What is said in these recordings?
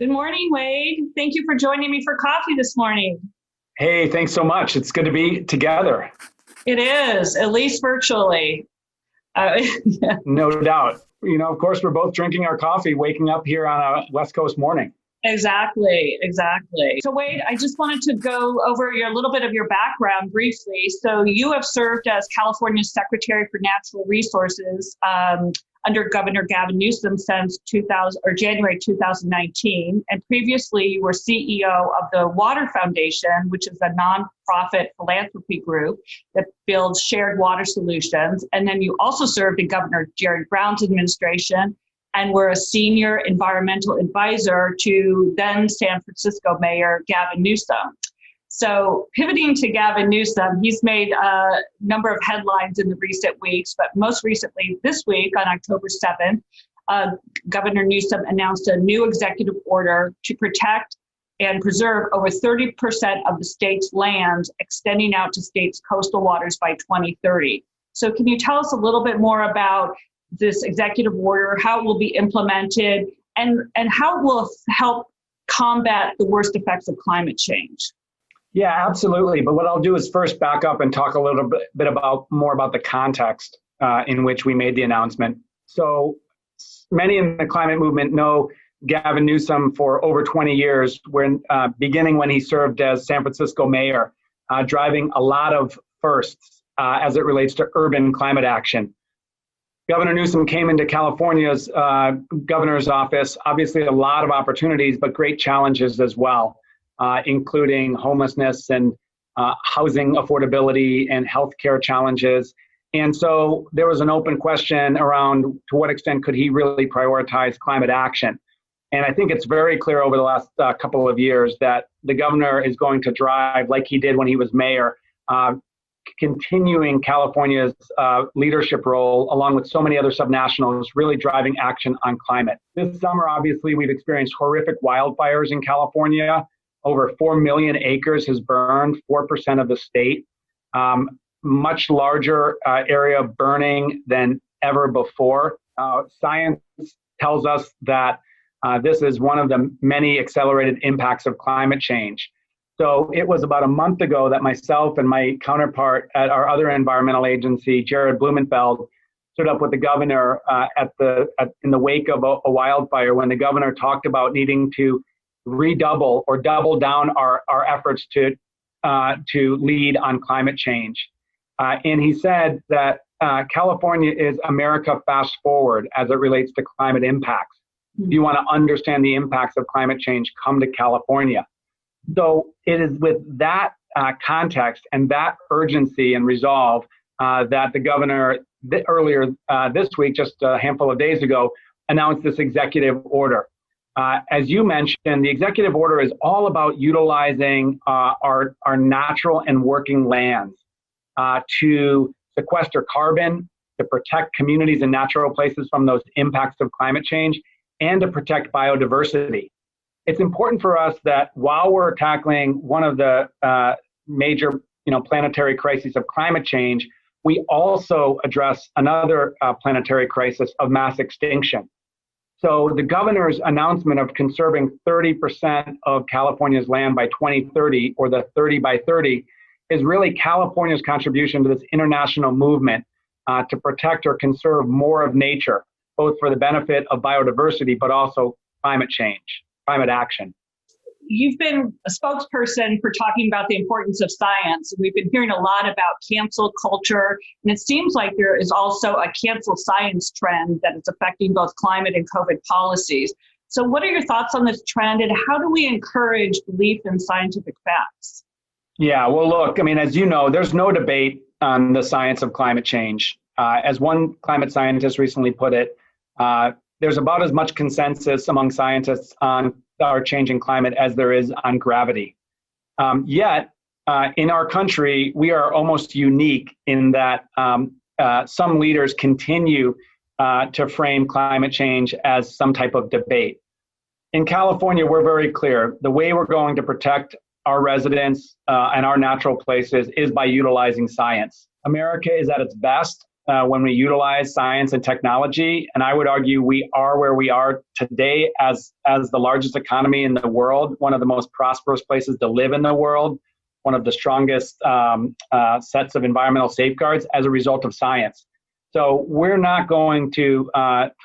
Good morning, Wade. Thank you for joining me for coffee this morning. Hey, thanks so much. It's good to be together. It is, at least virtually. Yeah. No doubt. Of course, we're both drinking our coffee, waking up here on a West Coast morning. Exactly. So Wade, I just wanted to go over a little bit of your background briefly. So you have served as California's Secretary for Natural Resources under Governor Gavin Newsom since January 2019. And previously you were CEO of the Water Foundation, which is a nonprofit philanthropy group that builds shared water solutions. And then you also served in Governor Jerry Brown's administration and were a senior environmental advisor to then San Francisco Mayor Gavin Newsom. So pivoting to Gavin Newsom, he's made a number of headlines in the recent weeks, but most recently this week on October 7th, Governor Newsom announced a new executive order to protect and preserve over 30% of the state's land, extending out to state's coastal waters by 2030. So can you tell us a little bit more about this executive order, how it will be implemented, and how it will help combat the worst effects of climate change? Yeah, absolutely. But what I'll do is first back up and talk a little bit more about the context in which we made the announcement. So many in the climate movement know Gavin Newsom for over 20 years, beginning when he served as San Francisco mayor, driving a lot of firsts as it relates to urban climate action. Governor Newsom came into California's governor's office, obviously a lot of opportunities, but great challenges as well, including homelessness and housing affordability and healthcare challenges. And so there was an open question around to what extent could he really prioritize climate action. And I think it's very clear over the last couple of years that the governor is going to drive, like he did when he was mayor, continuing California's leadership role, along with so many other subnationals, really driving action on climate. This summer, obviously, we've experienced horrific wildfires in California. Over 4 million acres has burned, 4% of the state. Much larger area of burning than ever before. Science tells us that this is one of the many accelerated impacts of climate change. So it was about a month ago that myself and my counterpart at our other environmental agency, Jared Blumenfeld, stood up with the governor in the wake of a wildfire, when the governor talked about needing to redouble or double down our efforts to lead on climate change. And he said that California is America fast forward as it relates to climate impacts. If you want to understand the impacts of climate change, come to California. So it is with that context and that urgency and resolve that the governor earlier this week, just a handful of days ago, announced this executive order. As you mentioned, the executive order is all about utilizing our natural and working lands to sequester carbon, to protect communities and natural places from those impacts of climate change, and to protect biodiversity. It's important for us that while we're tackling one of the major planetary crises of climate change, we also address another planetary crisis of mass extinction. So the governor's announcement of conserving 30% of California's land by 2030, or the 30 by 30, is really California's contribution to this international movement to protect or conserve more of nature, both for the benefit of biodiversity, but also climate action. You've been a spokesperson for talking about the importance of science. We've been hearing a lot about cancel culture, and it seems like there is also a cancel science trend that is affecting both climate and COVID policies. So what are your thoughts on this trend, and how do we encourage belief in scientific facts? Yeah, well, look, as you know, there's no debate on the science of climate change. As one climate scientist recently put it, there's about as much consensus among scientists on our changing climate as there is on gravity. Yet, in our country, we are almost unique in that some leaders continue to frame climate change as some type of debate. In California, we're very clear. The way we're going to protect our residents and our natural places is by utilizing science. America is at its best when we utilize science and technology. And I would argue we are where we are today as the largest economy in the world, one of the most prosperous places to live in the world, one of the strongest sets of environmental safeguards as a result of science. So we're not going to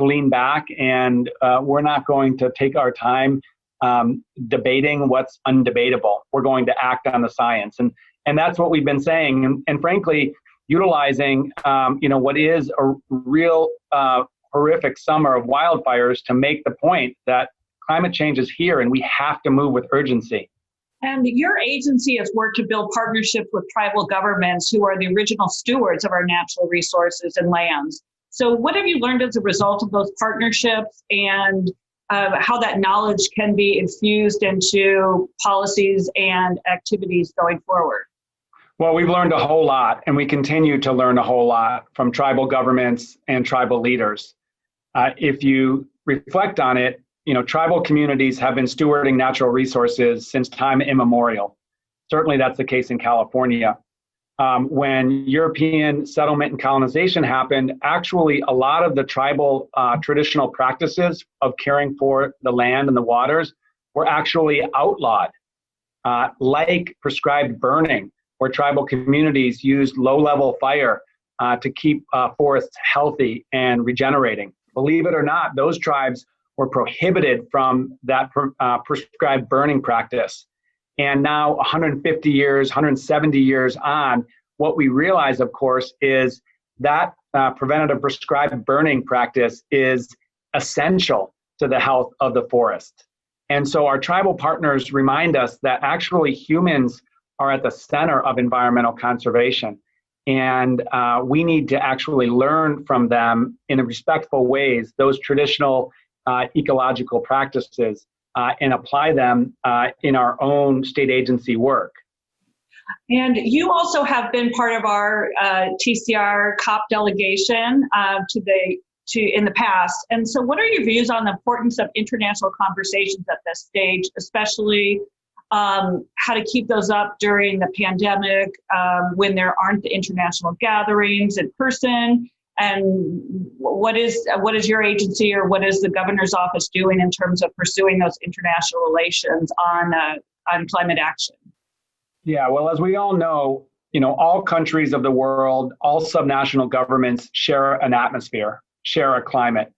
lean back, and we're not going to take our time debating what's undebatable. We're going to act on the science. And that's what we've been saying. And frankly, utilizing what is a real horrific summer of wildfires to make the point that climate change is here and we have to move with urgency. And your agency has worked to build partnerships with tribal governments who are the original stewards of our natural resources and lands. So what have you learned as a result of those partnerships, and how that knowledge can be infused into policies and activities going forward? Well, we've learned a whole lot, and we continue to learn a whole lot from tribal governments and tribal leaders. If you reflect on it, tribal communities have been stewarding natural resources since time immemorial. Certainly that's the case in California. When European settlement and colonization happened, actually a lot of the tribal traditional practices of caring for the land and the waters were actually outlawed, like prescribed burning, where tribal communities used low-level fire to keep forests healthy and regenerating. Believe it or not, those tribes were prohibited from that prescribed burning practice. And now 150 years, 170 years on, what we realize, of course, is that preventative prescribed burning practice is essential to the health of the forest. And so our tribal partners remind us that actually humans are at the center of environmental conservation. And we need to actually learn from them in respectful ways, those traditional ecological practices, and apply them in our own state agency work. And you also have been part of our TCR COP delegation in the past. And so what are your views on the importance of international conversations at this stage, especially how to keep those up during the pandemic, when there aren't the international gatherings in person? And what is your agency, or what is the governor's office doing in terms of pursuing those international relations on climate action? Yeah, well, as we all know, all countries of the world, all subnational governments share an atmosphere, share a climate.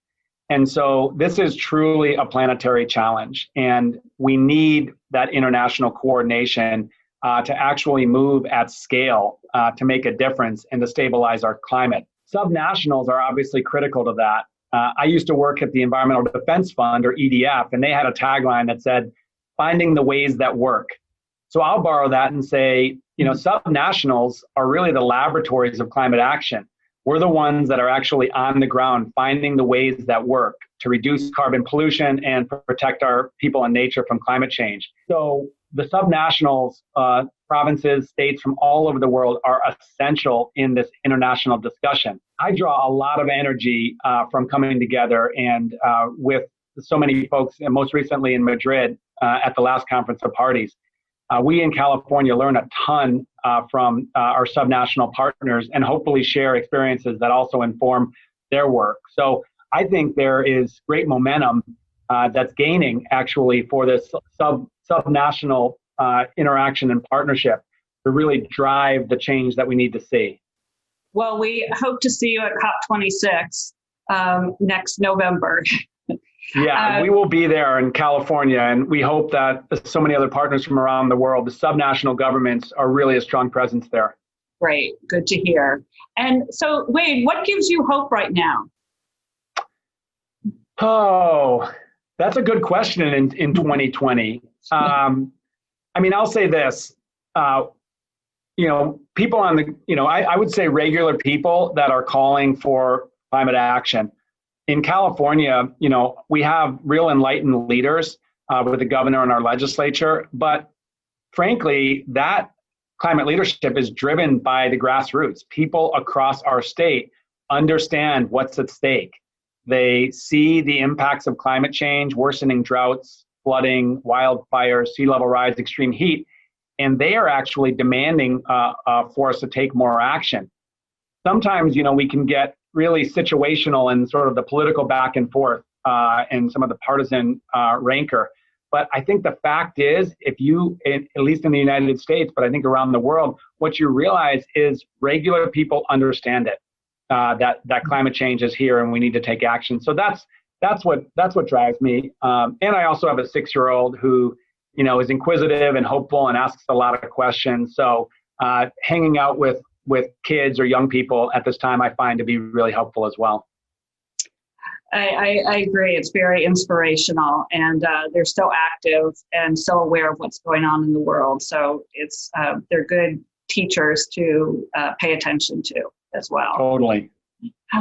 And so this is truly a planetary challenge, and we need that international coordination to actually move at scale to make a difference and to stabilize our climate. Subnationals are obviously critical to that. I used to work at the Environmental Defense Fund, or EDF, and they had a tagline that said, "Finding the ways that work." So I'll borrow that and say, subnationals are really the laboratories of climate action. We're the ones that are actually on the ground finding the ways that work to reduce carbon pollution and protect our people and nature from climate change. So the subnationals, provinces, states from all over the world are essential in this international discussion. I draw a lot of energy from coming together and with so many folks, and most recently in Madrid at the last Conference of Parties. We in California learn a ton from our subnational partners, and hopefully share experiences that also inform their work. So I think there is great momentum that's gaining actually for this subnational interaction and partnership to really drive the change that we need to see. Well, we hope to see you at COP26 next November. Yeah, we will be there in California, and we hope that so many other partners from around the world, the subnational governments, are really a strong presence there. Great, good to hear. And so, Wade, what gives you hope right now? Oh, that's a good question in 2020. I'll say this, people on the, I would say regular people that are calling for climate action. In California, we have real enlightened leaders with the governor and our legislature, but frankly, that climate leadership is driven by the grassroots. People across our state understand what's at stake. They see the impacts of climate change, worsening droughts, flooding, wildfires, sea level rise, extreme heat, and they are actually demanding for us to take more action. sometimes, we can get really situational in sort of the political back and forth and some of the partisan rancor. But I think the fact is, if you, at least in the United States, but I think around the world, what you realize is regular people understand it, that climate change is here and we need to take action. So that's what drives me. And I also have a 6-year-old who, is inquisitive and hopeful and asks a lot of questions. So hanging out with kids or young people at this time, I find to be really helpful as well. I agree. It's very inspirational, and they're so active and so aware of what's going on in the world. So they're good teachers to pay attention to as well. Totally.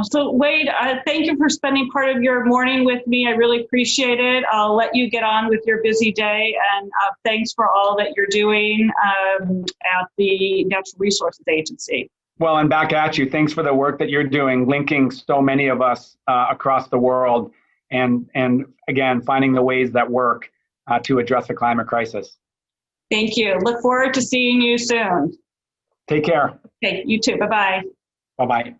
So Wade, thank you for spending part of your morning with me. I really appreciate it. I'll let you get on with your busy day, and thanks for all that you're doing at the Natural Resources Agency. Well, and back at you. Thanks for the work that you're doing, linking so many of us across the world, and again, finding the ways that work to address the climate crisis. Thank you. Look forward to seeing you soon. Take care. Okay, you too. Bye-bye. Bye-bye.